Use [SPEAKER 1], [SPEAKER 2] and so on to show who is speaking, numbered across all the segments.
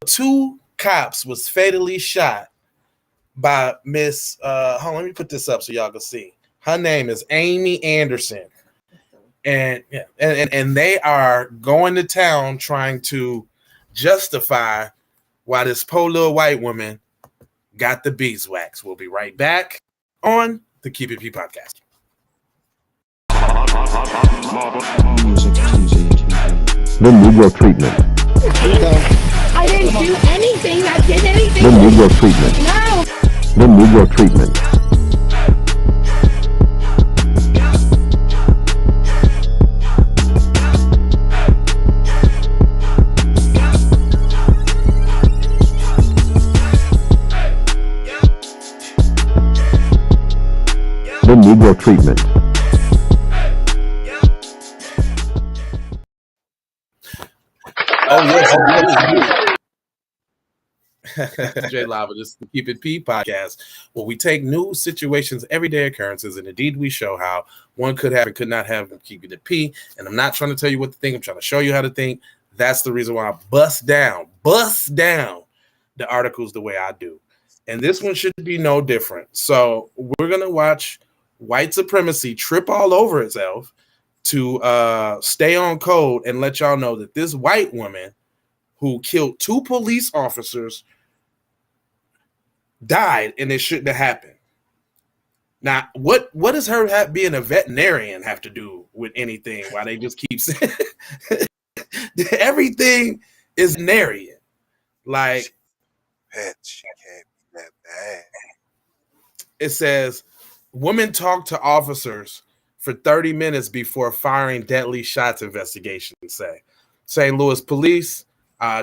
[SPEAKER 1] two cops was fatally shot by Miss. Hold on, let me put this up so y'all can see. Her name is Amy Anderson, and they are going to town trying to justify why this poor little white woman got the beeswax. We'll be right back on the Keep It P podcast.
[SPEAKER 2] The Negro treatment.
[SPEAKER 3] I didn't do anything. I did anything.
[SPEAKER 2] The Negro treatment.
[SPEAKER 3] No.
[SPEAKER 2] The Negro treatment. The Negro treatment.
[SPEAKER 1] Oh yes, J Lava, this is the Keep It P podcast, where we take news, situations, everyday occurrences, and indeed we show how one could have and could not have Keeping It P. And I'm not trying to tell you what to think. I'm trying to show you how to think. That's the reason why I bust down the articles the way I do. And this one should be no different. So we're gonna watch white supremacy trip all over itself to stay on code and let y'all know that this white woman who killed two police officers died, and it shouldn't have happened. Now, what does her being a veterinarian have to do with anything? Why they just keep saying everything is veterinarian? Like,
[SPEAKER 4] pets can't be that bad.
[SPEAKER 1] It says, woman talked to officers for 30 minutes before firing deadly shots, investigations say. St. Louis police,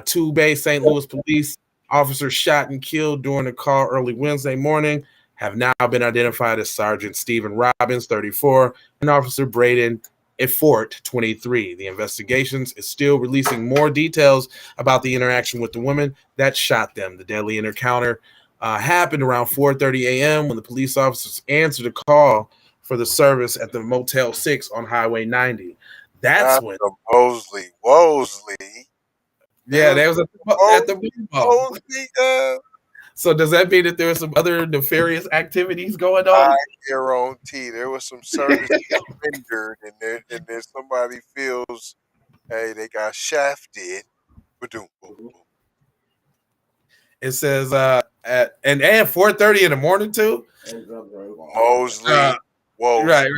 [SPEAKER 1] two Bay St. Louis police officers shot and killed during a call early Wednesday morning have now been identified as Sergeant Stephen Robbins, 34, and Officer Braden Effort, 23. The investigations is still releasing more details about the interaction with the woman that shot them. The deadly encounter happened around 4:30 a.m. when the police officers answered a call for the service at the Motel 6 on Highway 90. That's when
[SPEAKER 4] Wosley.
[SPEAKER 1] Yeah, that was at the Mosley. So does that mean that there were some other nefarious activities going on?
[SPEAKER 4] I guarantee there was some service rendered, and then somebody feels, hey, they got shafted.
[SPEAKER 1] It says at 4:30 in the morning too.
[SPEAKER 4] Mosley.
[SPEAKER 1] Right.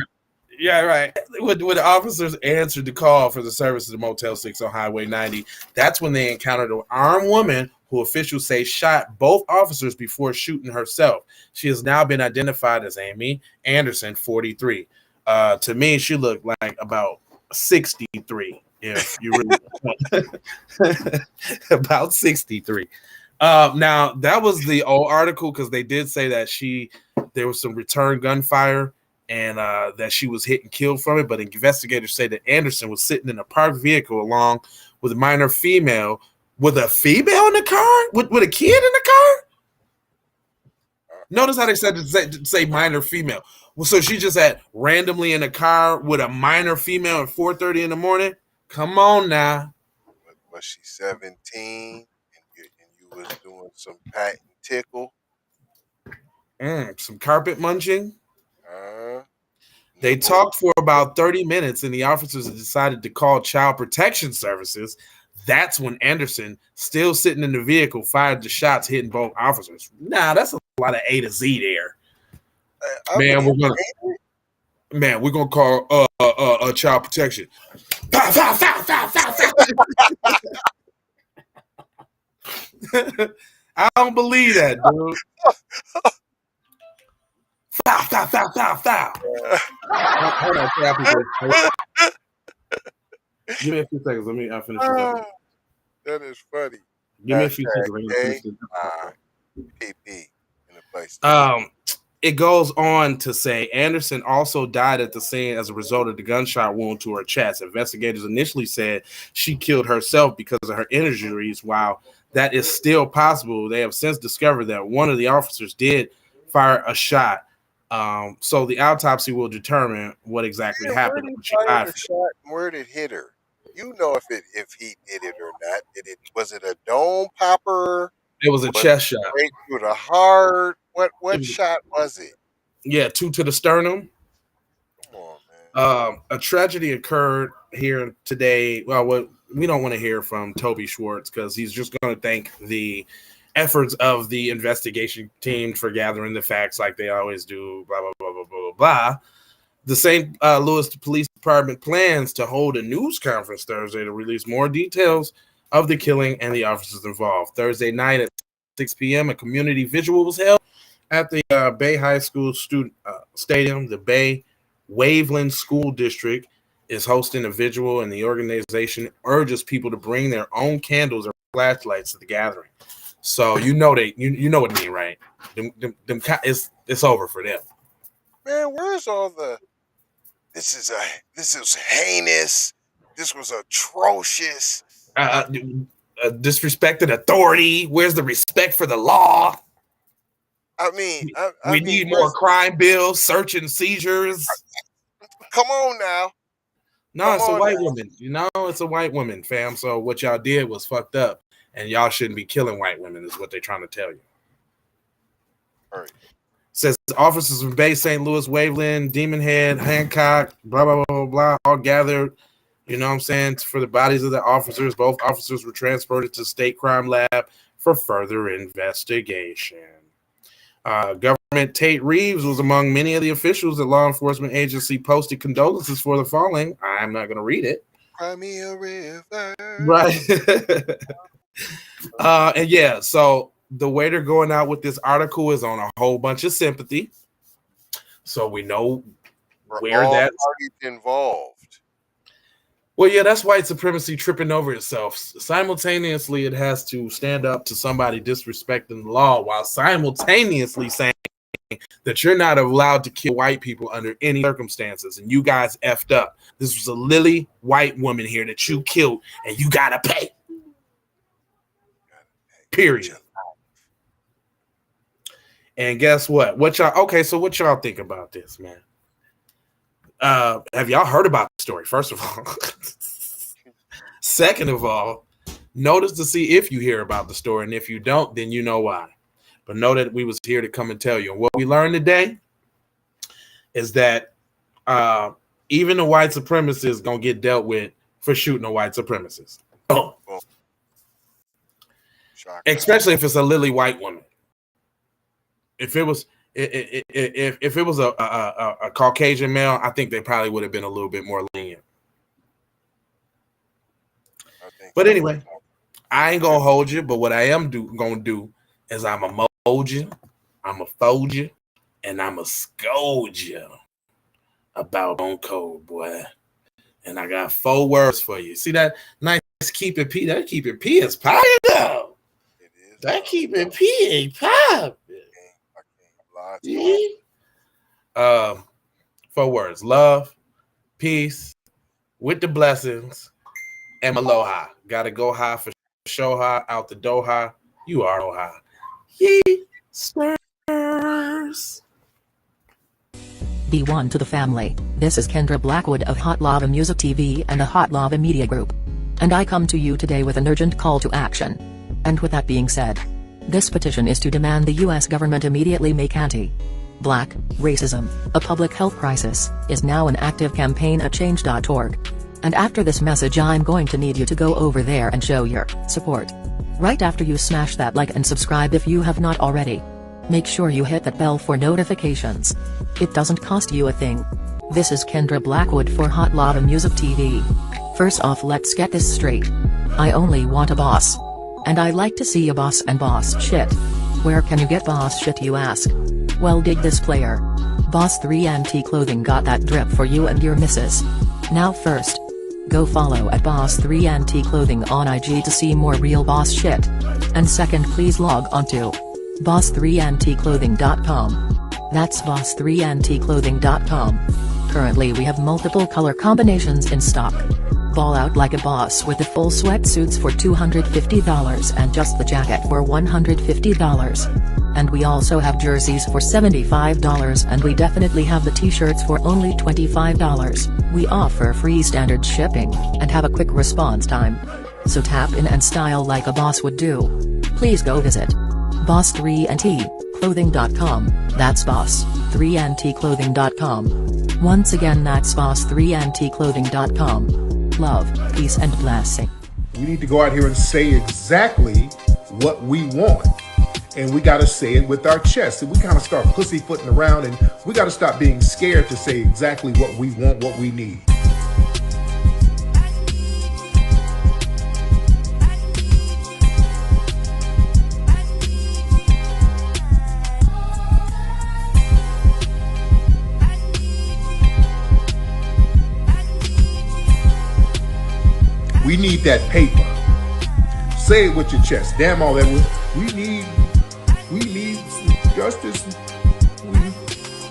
[SPEAKER 1] Yeah, right. When the officers answered the call for the service of the Motel 6 on Highway 90, that's when they encountered an armed woman who officials say shot both officers before shooting herself. She has now been identified as Amy Anderson, 43. To me, she looked like about 63, if you really about 63. Now, that was the old article because they did say that there was some return gunfire and that she was hit and killed from it. But investigators say that Anderson was sitting in a parked vehicle along with a minor female. With a female in the car? With a kid in the car? Notice how they said to say minor female. Well, so she just had randomly in a car with a minor female at 4:30 in the morning? Come on now.
[SPEAKER 4] Was she 17 and you was doing some pat and tickle?
[SPEAKER 1] Some carpet munching? They talked for about 30 minutes and the officers decided to call Child Protection Services. That's when Anderson, still sitting in the vehicle, fired the shots hitting both officers. Nah, that's a lot of A to Z there. We're gonna call Child Protection. I don't believe that, dude. Foul. Hold on, give me a few seconds. Let me finish this.
[SPEAKER 4] That is funny.
[SPEAKER 1] Give me a few seconds.
[SPEAKER 4] PP in the place.
[SPEAKER 1] It goes on to say Anderson also died at the scene as a result of the gunshot wound to her chest. Investigators initially said she killed herself because of her injuries. While that is still possible, they have since discovered that one of the officers did fire a shot. So the autopsy will determine what exactly happened when she died.
[SPEAKER 4] Where did it hit her? You know if he did it or not. Was it a dome popper?
[SPEAKER 1] It was a
[SPEAKER 4] Was it
[SPEAKER 1] chest shot.
[SPEAKER 4] straight through the heart?
[SPEAKER 1] It
[SPEAKER 4] What
[SPEAKER 1] was,
[SPEAKER 4] shot was it?
[SPEAKER 1] yeah, 2 to the sternum.
[SPEAKER 4] Come on, man.
[SPEAKER 1] A tragedy occurred here today. Well, we don't want to hear from Toby Schwartz because he's just going to thank the efforts of the investigation team for gathering the facts like they always do, blah, blah, blah, blah, blah, blah. The St. Louis Police Department plans to hold a news conference Thursday to release more details of the killing and the officers involved. Thursday night at 6 p.m., a community visual was held at the Bay High School student stadium. The Bay Waveland School District is hosting a vigil, and the organization urges people to bring their own candles or flashlights to the gathering. So you know what I mean, right? It's over for them.
[SPEAKER 4] Man, where's all the? This is heinous. This was atrocious.
[SPEAKER 1] Disrespected authority. Where's the respect for the law?
[SPEAKER 4] We
[SPEAKER 1] need more crime bills, search and seizures.
[SPEAKER 4] Come on now.
[SPEAKER 1] No, it's a white woman. It's a white woman, fam. So what y'all did was fucked up, and y'all shouldn't be killing white women. Is what they're trying to tell you.
[SPEAKER 4] All right.
[SPEAKER 1] Says officers from Bay, St. Louis, Waveland, Demon Head, Hancock, blah, blah, blah, blah, blah, all gathered, for the bodies of the officers. Both officers were transported to State Crime Lab for further investigation. Government Tate Reeves was among many of the officials at law enforcement agency posted condolences for the falling. I'm not going to read it.
[SPEAKER 4] Crimea River.
[SPEAKER 1] Right. And yeah, so the way they're going out with this article is on a whole bunch of sympathy. So we know where that
[SPEAKER 4] parties involved.
[SPEAKER 1] Well, yeah, that's white supremacy tripping over itself. Simultaneously, it has to stand up to somebody disrespecting the law while simultaneously saying that you're not allowed to kill white people under any circumstances. And you guys effed up. This was a lily white woman here that you killed, and you got to pay. Period. And guess what? What y'all think about this, man? Have y'all heard about the story? First of all. Second of all, notice to see if you hear about the story, and if you don't, then you know why. But know that we was here to come and tell you. And what we learned today is that even the white supremacist is gonna get dealt with for shooting a white supremacist. Boom. Especially if it's a lily white woman. If it was if it was a Caucasian male, I think they probably would have been a little bit more lenient. But anyway, I ain't gonna hold you. But what I am gonna do is I'm a mold you, I'm a fold you, and I'm a scold you about on code, boy. And I got 4 words for you. See that nice keeping P? That keeping P is popping though. That keeping P ain't popping. Yeah. 4 words: love, peace, with the blessings, and aloha. Gotta go high for show high, out the door high. You are high. Ye stars.
[SPEAKER 5] Be one to the family. This is Kendra Blackwood of Hot Lava Music TV and the Hot Lava Media Group. And I come to you today with an urgent call to action. And with that being said, this petition is to demand the U.S. government immediately make anti-black racism a public health crisis is now an active campaign at change.org. And after this message, I'm going to need you to go over there and show your support. Right after you smash that like and subscribe if you have not already. Make sure you hit that bell for notifications. It doesn't cost you a thing. This is Kendra Blackwood for Hot Lava Music TV. First off, let's get this straight. I only want a boss. And I like to see a boss and boss shit. Where can you get boss shit, you ask? Well, dig this player. Boss 3 Anti Clothing got that drip for you and your missus. Now first, go follow at Boss 3 Anti Clothing on IG to see more real boss shit. And second, please log on to boss3anticlothing.com. That's boss3anticlothing.com. Currently we have multiple color combinations in stock. Ball out like a boss with the full sweatsuits for $250 and just the jacket for $150. And we also have jerseys for $75, and we definitely have the t-shirts for only $25. We offer free standard shipping and have a quick response time. So tap in and style like a boss would do. Please go visit boss3ntclothing.com. That's boss3ntclothing.com. Once again, that's boss3ntclothing.com. Love, peace and blessing.
[SPEAKER 6] We need to go out here and say exactly what we want. And we got to say it with our chest. And we kind of start pussyfooting around, and we got to stop being scared to say exactly what we want, what we need. We need that paper. Say it with your chest. Damn all that. We need justice.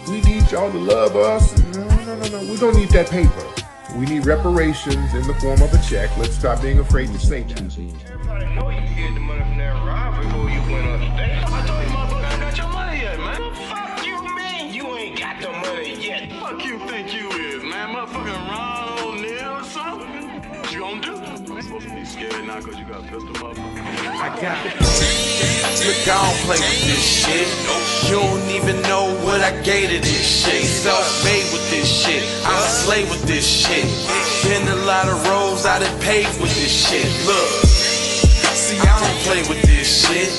[SPEAKER 6] We need y'all to love us. No. We don't need that paper. We need reparations in the form of a check. Let's stop being afraid to say that.
[SPEAKER 7] Everybody know you can get the money from that ride before you went on stage. I told you motherfucker got your money yet, man. What the fuck you mean you ain't got the money yet? Fuck you think you is, man? Motherfucking Ron O'Neal or something? What you gonna do? You supposed to be scared now because you got a pistol, motherfucker.
[SPEAKER 8] I got it. Look, I don't play with this shit. You don't even know what I gave to this shit. Self-made with this shit. I slay with this shit. Been a lot of roads I done paved with this shit. Look, see, I don't play with this shit.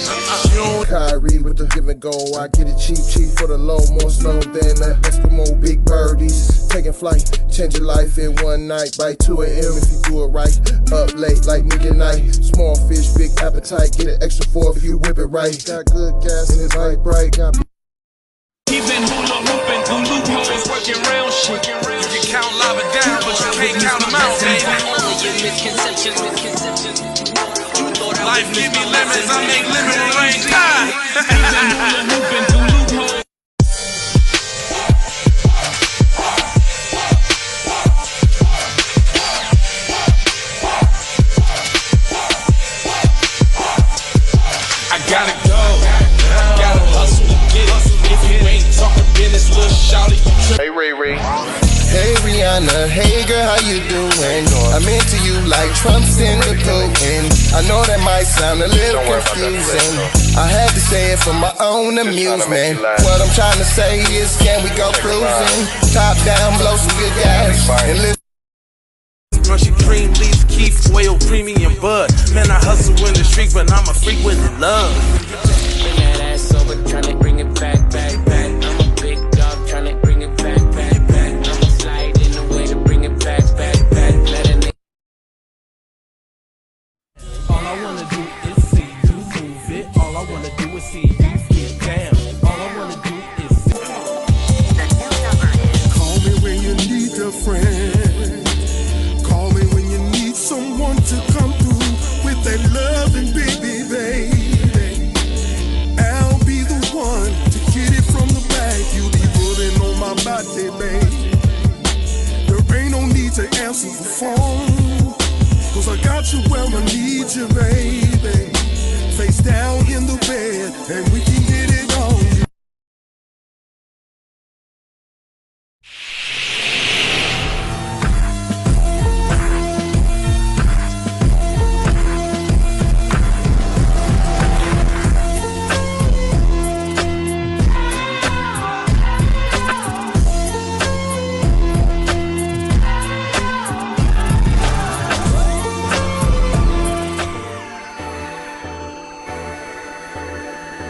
[SPEAKER 9] Kyrie with the give and go. I get it cheap for the low. More snow than the Eskimo big birdies. Taking flight, change your life in one night. By 2 a.m. if you do it right. Up late like midnight. Small fish, big appetite. Get an extra 4 if you whip it right. Got good gas and it's light bright. Got
[SPEAKER 8] He been hula hooping through loopholes, working round shit. You can count lava down, but you can't count them out, baby. Life give me lemons, I make lemon rain. I gotta go, gotta hustle to get it. If you ain't talking business, little shawty, you
[SPEAKER 4] Hey, Ray Ray.
[SPEAKER 9] Hey Rihanna, hey girl, how you doing? I'm into you like Trump's in the Putin. I know that might sound a little confusing. I had to say it for my own amusement. What I'm trying to say is, can we go cruising? Top down, blow some good gas, and listen.
[SPEAKER 8] Crunchy cream, leaf, keef, oil, premium bud. Man, I hustle in the street, but I'm a freak with the love.
[SPEAKER 10] Bring that ass over, tryna bring it back. I'm a big dog, tryna bring it back. I'ma slide in the way to bring it back. Let a nigga.
[SPEAKER 11] All I wanna do is see you move it. All I wanna do is see you get down. All I wanna do is see.
[SPEAKER 12] The new number is.
[SPEAKER 13] Call me when you need a friend. Call me when you need someone to come through with that loving baby. I'll be the one to get it from the back. You be putting on my body, babe. There ain't no need to answer the phone, 'cause I got you where I need you, babe.